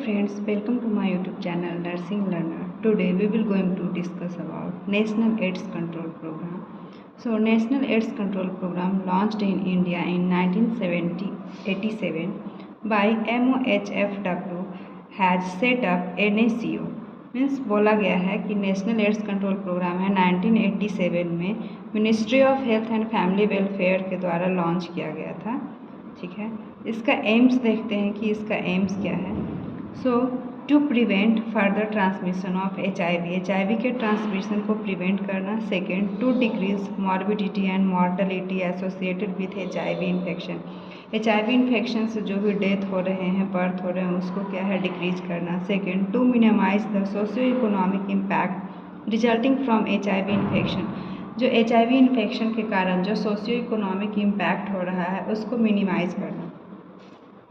friends, welcome to my YouTube channel Nursing Learner. Today we will going to discuss about National AIDS Control Program. So National AIDS Control Program launched in India in 1987 by MOHFW has set up NACO. Means बोला गया है कि national AIDS control programme है 1987 में ministry of health and family welfare के द्वारा launch किया गया था। ठीक है, इसका एम्स देखते हैं कि इसका एम्स क्या है। So to prevent further transmission of HIV के ट्रांसमिशन को प्रिवेंट करना। Second, to decrease morbidity and mortality associated with HIV infection. HIV infection से जो भी डेथ हो रहे हैं, बर्थ हो रहे हैं, उसको क्या है, डिक्रीज करना। Second, to minimise the socio economic impact resulting from HIV infection. जो HIV इन्फेक्शन के कारण जो सोशियो इकोनॉमिक इम्पैक्ट हो रहा है उसको मिनिमाइज करना।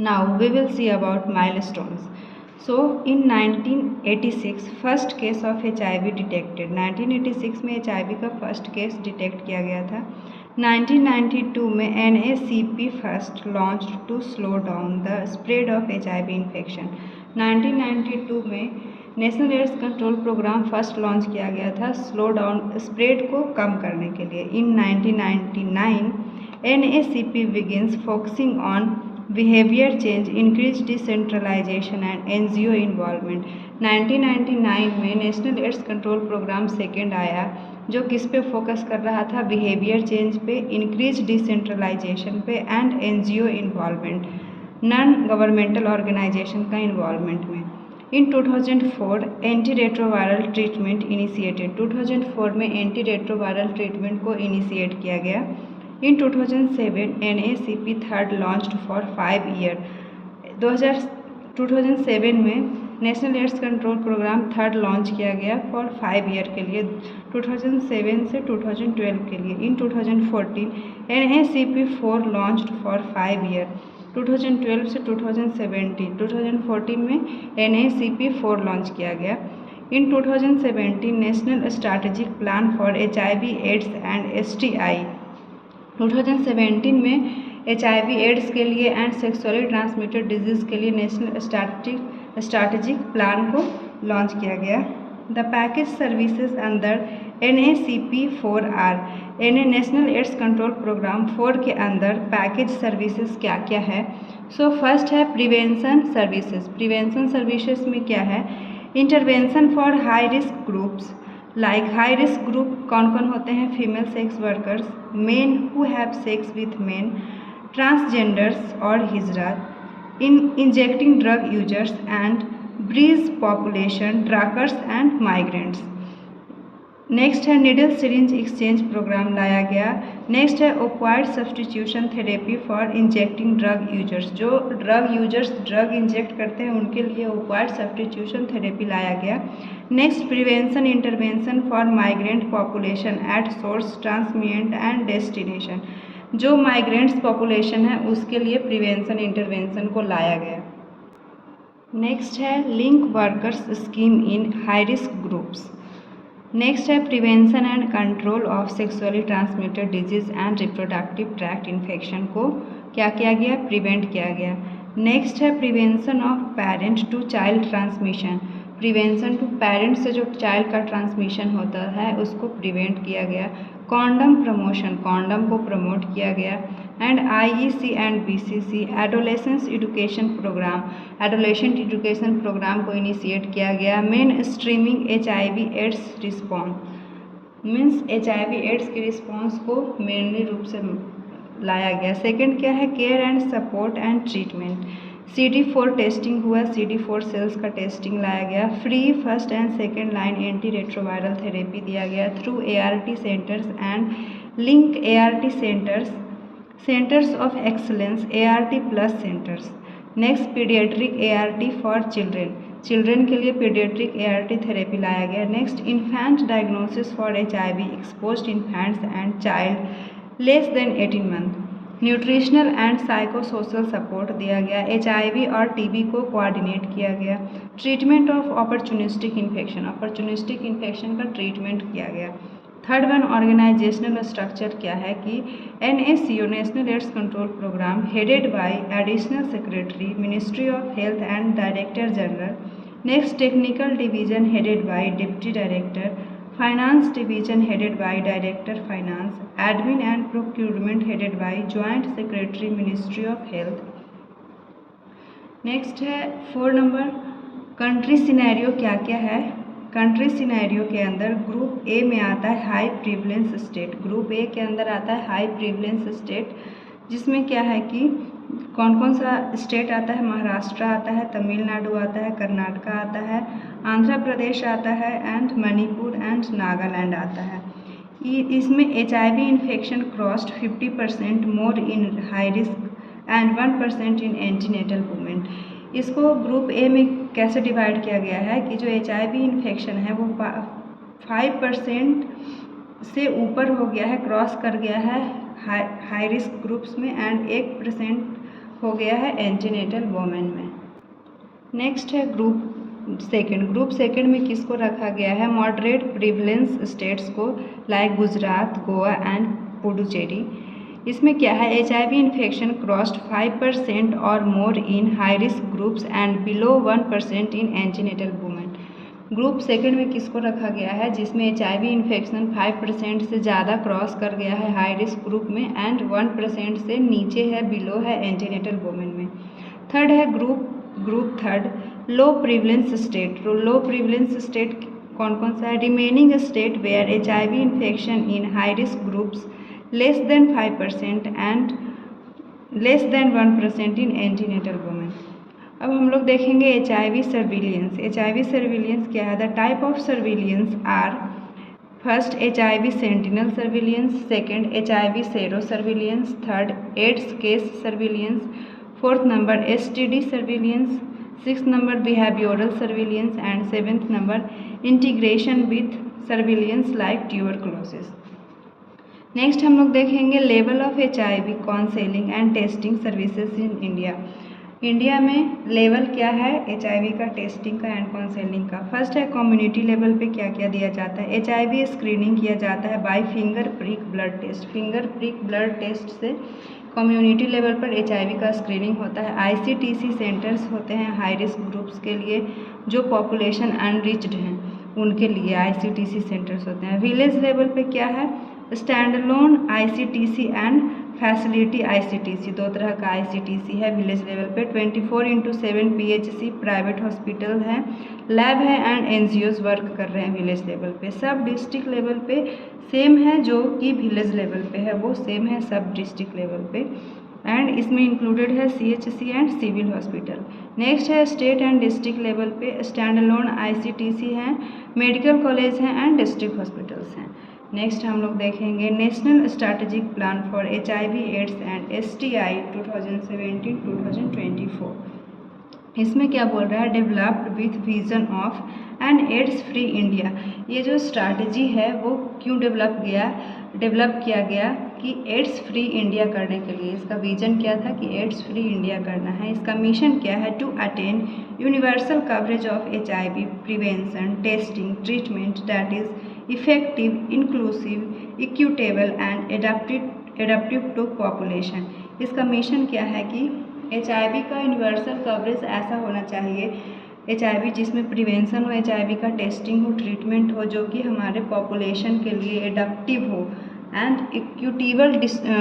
Now we will see about milestones. So in 1986 first case of HIV detected. 1986 में HIV का फर्स्ट केस डिटेक्ट किया गया था। 1992 में NACP first launch to slow down the spread of HIV infection. 1992 में national AIDS control programme first launch किया गया था स्लो डाउन स्प्रेड को कम करने के लिए। इन 1999 NACP begins focusing on behavior change, increased decentralization and NGO involvement। 1999 में national AIDS control programme second आया, जो किस पे फोकस कर रहा था, बिहेवियर चेंज पे, इंक्रीज डिसेंट्रलाइजेशन पे and NGO involvement, non governmental organisation का इन्वॉल्वमेंट में। In 2004 anti retroviral treatment initiated. 2004 में एंटी रेट्रोवायरल ट्रीटमेंट को इनिशिएट किया गया। In 2007 NACP third launched for 5 year. 2007 में national AIDS control programme third launch किया गया फॉर 5 ईयर के लिए, 2007 से 2012 के लिए। इन 2014 NACP 4 लॉन्च्ड फॉर 5 ईयर, 2012 से 2017। 2014 में NACP 4 लॉन्च किया गया। In 2017 national strategic plan for HIV AIDS and STI। 2017 में HIV एड्स के लिए एंड सेक्सुअली ट्रांसमिटेड डिजीज़ के लिए नेशनल स्ट्रैटेजिक प्लान को लॉन्च किया गया। द पैकेज सर्विसेज अंदर NACP 4R। National AIDS control programme 4 के अंदर पैकेज सर्विसेज क्या क्या है। सो फर्स्ट है प्रिवेंशन सर्विसेज। प्रिवेंशन सर्विसेज में क्या है, intervention for high risk groups. Like high risk group कौन कौन होते हैं, female sex workers, men who have sex with men, transgenders और हिजरात, in injecting drug users and bridge population, truckers and migrants. Next है नीडल सिरिंज एक्सचेंज प्रोग्राम लाया गया। Next है opioid substitution therapy for injecting drug users. जो drug users drug inject करते हैं उनके लिए ओपाइड सब्सटीट्यूशन थेरेपी लाया गया। Next prevention intervention for migrant population at source, transmitted and destination. जो माइग्रेंट्स पॉपुलेशन है उसके लिए प्रिवेंशन इंटरवेंशन को लाया गया। नेक्स्ट है link workers scheme in high risk groups. Next है prevention and control of sexually transmitted disease and reproductive tract infection को क्या किया गया, प्रिवेंट किया गया। नेक्स्ट है prevention of parent to child transmission. Prevention to parent से जो चाइल्ड का ट्रांसमिशन होता है उसको प्रिवेंट किया गया। कॉन्डम प्रमोशन, कॉन्डम को प्रमोट किया गया। And IEC and BCC adolescence education programme, adolescent education programme को इनिशिएट किया गया। Main streaming HIV AIDS response, means HIV AIDS के रिस्पॉन्स को मेनली रूप से लाया गया। सेकेंड क्या है, care and support and treatment. CD4 testing हुआ, CD4 सेल्स का टेस्टिंग लाया गया। Free first and second line anti retroviral therapy दिया गया through ART centres and link ART centres of excellence, ART plus centres. Next paediatric ART for children के लिए paediatric ART therapy लाया गया। Next infant diagnosis for HIV exposed infants and child less than 18 month. Nutritional and psychosocial support दिया गया। HIV और TB को coordinate किया गया। Treatment of opportunistic infection, opportunistic infection का ट्रीटमेंट किया गया। थर्ड वन ऑर्गेनाइजेशनल स्ट्रक्चर क्या है कि NACO national AIDS control programme headed by additional secretary ministry of health and director general. Next technical division headed by deputy director, finance division headed by director finance, admin and procurement headed by joint secretary ministry of health. Next है 4 number country scenario क्या क्या है। Country scenario के अंदर group A में आता है high प्रीवलेंस state. Group A के अंदर आता है हाई प्रीवलेंस स्टेट, जिसमें क्या है कि कौन कौन सा स्टेट आता है, महाराष्ट्र आता है, तमिलनाडु आता है, कर्नाटका आता है, आंध्र प्रदेश आता है एंड मणिपुर एंड नागालैंड आता है। इसमें HIV infection crossed 50% more in high risk and 1% in antenatal women. इसको ग्रुप ए में कैसे डिवाइड किया गया है कि जो HIV इन्फेक्शन है वो 5% से ऊपर हो गया है, क्रॉस कर गया है हाई रिस्क ग्रुप्स में एंड 1% हो गया है एंटीनेटल वुमेन में। नेक्स्ट है ग्रुप सेकंड में किसको रखा गया है, मॉडरेट प्रिवलेंस स्टेट्स को लाइक गुजरात, गोवा एंड पुडुचेरी। इसमें क्या है, HIV इन्फेक्शन क्रॉस्ड 5% और more in high risk groups and below 1% in antenatal women. Group second में किसको रखा गया है, जिसमें HIV इन्फेक्शन 5% से ज़्यादा क्रॉस कर गया है हाई रिस्क ग्रुप में एंड 1% से नीचे है, बिलो है एंटीनेटल वुमेन में। थर्ड है group third low prevalence state. Low prevalence state कौन कौन सा है, remaining state where HIV infection in high risk groups less than 5% and less than 1% in antenatal women। अब हम लोग देखेंगे HIV सर्विलियंस। HIV सर्विलियंस क्या है, the type of surveillance are first HIV sentinel surveillance, second HIV sero surveillance, third AIDS case surveillance, fourth number STD surveillance, six number behavioural surveillance and seventh number integration with surveillance like tuberculosis. Next हम लोग देखेंगे level of HIV counselling and testing services in India. India में level क्या है HIV का, testing का and counselling का। First है कम्युनिटी लेवल पे क्या क्या दिया जाता है, HIV स्क्रीनिंग किया जाता है by finger prick blood test. Finger prick blood test से कम्युनिटी लेवल पर HIV का स्क्रीनिंग होता है। ICTC सेंटर्स होते हैं हाई रिस्क ग्रुप्स के लिए, जो पॉपुलेशन अनरिच्ड हैं उनके लिए ICTC सेंटर्स होते हैं। विलेज लेवल पे क्या है, standalone ICTC and facility ICTC, दो तरह का ICTC है विलेज लेवल पे। 24/7 PHC प्राइवेट हॉस्पिटल है, लैब है एंड NGOs वर्क कर रहे हैं विलेज लेवल पे। सब डिस्ट्रिक्ट लेवल पे सेम है, जो कि विलेज लेवल पे है वो सेम है सब डिस्ट्रिक्ट लेवल पे, एंड इसमें इंक्लूडेड है CHC and civil hospital. Next है स्टेट एंड डिस्ट्रिक्ट लेवल पे स्टैंडअलोन ICTC हैं, मेडिकल कॉलेज हैं एंड डिस्ट्रिक्ट हॉस्पिटल्स हैं। नेक्स्ट हम लोग देखेंगे national strategic plan for HIV AIDS and STI 2017-2024। इसमें क्या बोल रहा है, developed with vision of an AIDS free India. ये जो स्ट्रैटेजी है वो क्यों डेवलप किया गया कि एड्स फ्री इंडिया करने के लिए। इसका विजन क्या था कि एड्स फ्री इंडिया करना है। इसका मिशन क्या है, to attain universal coverage of HIV prevention, testing, treatment that is effective, inclusive, equitable and adaptive to population. इसका मिशन क्या है कि HIV का यूनिवर्सल कवरेज ऐसा होना चाहिए, HIV जिसमें प्रिवेंशन हो, HIV का टेस्टिंग हो, ट्रीटमेंट हो, जो कि हमारे पॉपुलेशन के लिए एडाप्टिव हो एंड इक्विटेबल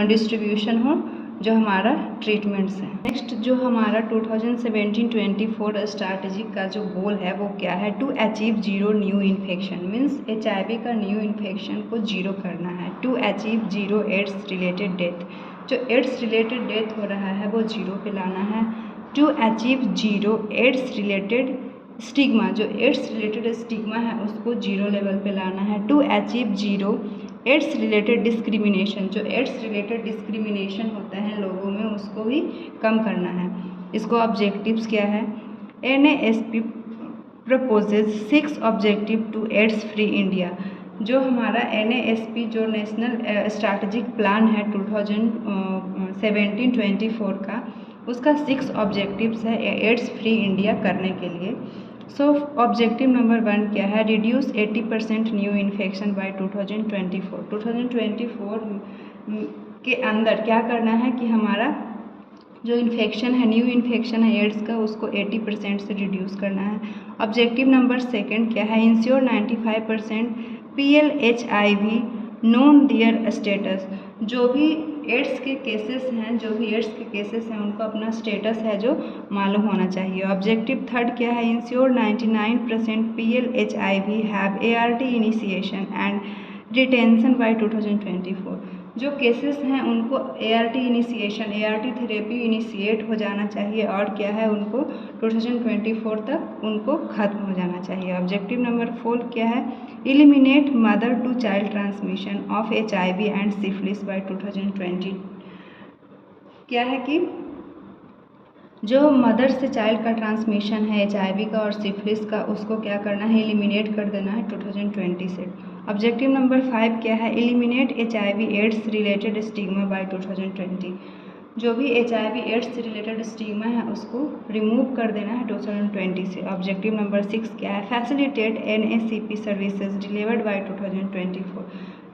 डिस्ट्रीब्यूशन हो जो हमारा ट्रीटमेंट्स है। नेक्स्ट जो हमारा 2017-24 स्ट्रैटेजी का जो गोल है वो क्या है, to achieve zero new infection, means HIV का न्यू इन्फेक्शन को जीरो करना है। To achieve zero AIDS related death, जो एड्स रिलेटेड डेथ हो रहा है वो जीरो पे लाना है। To achieve zero AIDS related stigma, जो एड्स रिलेटेड स्टिग्मा है उसको जीरो लेवल पे लाना है। To achieve zero AIDS related discrimination, जो एड्स रिलेटेड डिस्क्रिमिनेशन होता है लोगों में उसको भी कम करना है। इसको ऑब्जेक्टिव्स क्या है, NASP proposes 6 objective to AIDS free India. जो हमारा NASP जो नेशनल स्ट्रैटेजिक प्लान है 2017-24 का, उसका 6 ऑब्जेक्टिव्स है एड्स फ्री इंडिया करने के लिए। सो ऑब्जेक्टिव नंबर 1 क्या है, रिड्यूस 80% न्यू इन्फेक्शन बाय 2024। 2024 के अंदर क्या करना है कि हमारा जो इन्फेक्शन है, न्यू इन्फेक्शन है एड्स का, उसको 80% से रिड्यूस करना है। ऑब्जेक्टिव नंबर 2 क्या है, ensure 95% PLHIV known their status. जो भी एड्स के केसेस हैं उनको अपना स्टेटस है जो मालूम होना चाहिए। ऑब्जेक्टिव 3 क्या है, ensure 99% PLHIV have ART initiation and retention by 2024। जो केसेस हैं उनको ART initiation, ART therapy initiate हो जाना चाहिए और क्या है उनको 2024 तक उनको ख़त्म हो जाना चाहिए। ऑब्जेक्टिव नंबर 4 क्या है, eliminate mother to child transmission of HIV and syphilis by 2020। क्या है कि जो मदर से चाइल्ड का ट्रांसमिशन है HIV का और सिफिलिस का, उसको क्या करना है, एलिमिनेट कर देना है 2020 से। ऑब्जेक्टिव नंबर 5 क्या है, eliminate HIV AIDS related stigma by 2020। जो भी HIV एड्स से रिलेटेड स्टिग्मा है उसको रिमूव कर देना है 2020 से। ऑब्जेक्टिव नंबर 6 क्या है, facilitate NACP services delivered by 2024।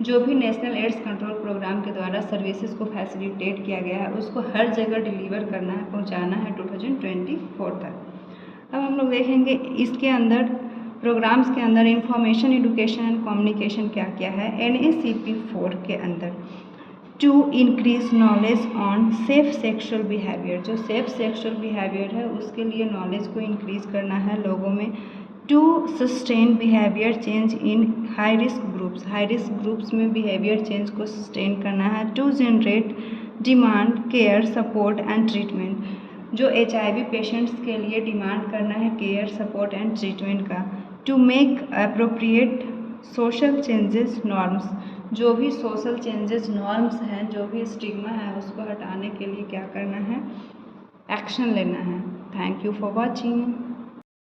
जो भी नेशनल एड्स कंट्रोल प्रोग्राम के द्वारा सर्विसेज को फैसिलिटेट किया गया है उसको हर जगह डिलीवर करना है, पहुंचाना है 2024 तक। अब हम लोग देखेंगे इसके अंदर प्रोग्राम्स के अंदर इंफॉर्मेशन एजुकेशन एंड कम्युनिकेशन क्या क्या है। NACP 4 के अंदर to increase knowledge on safe sexual behaviour. जो सेफ सेक्शुअल बिहेवियर है उसके लिए नॉलेज को इंक्रीज करना है लोगों में। To sustain behaviour change in high risk groups, high risk groups में बिहेवियर चेंज को सस्टेन करना है। To generate demand care support and treatment. जो HIV पेशेंट्स के लिए डिमांड करना है केयर सपोर्ट एंड ट्रीटमेंट का। To make appropriate social changes norms. जो भी सोशल चेंजेस नॉर्म्स हैं, जो भी स्टिग्मा है उसको हटाने के लिए क्या करना है, एक्शन लेना है। Thank you for watching.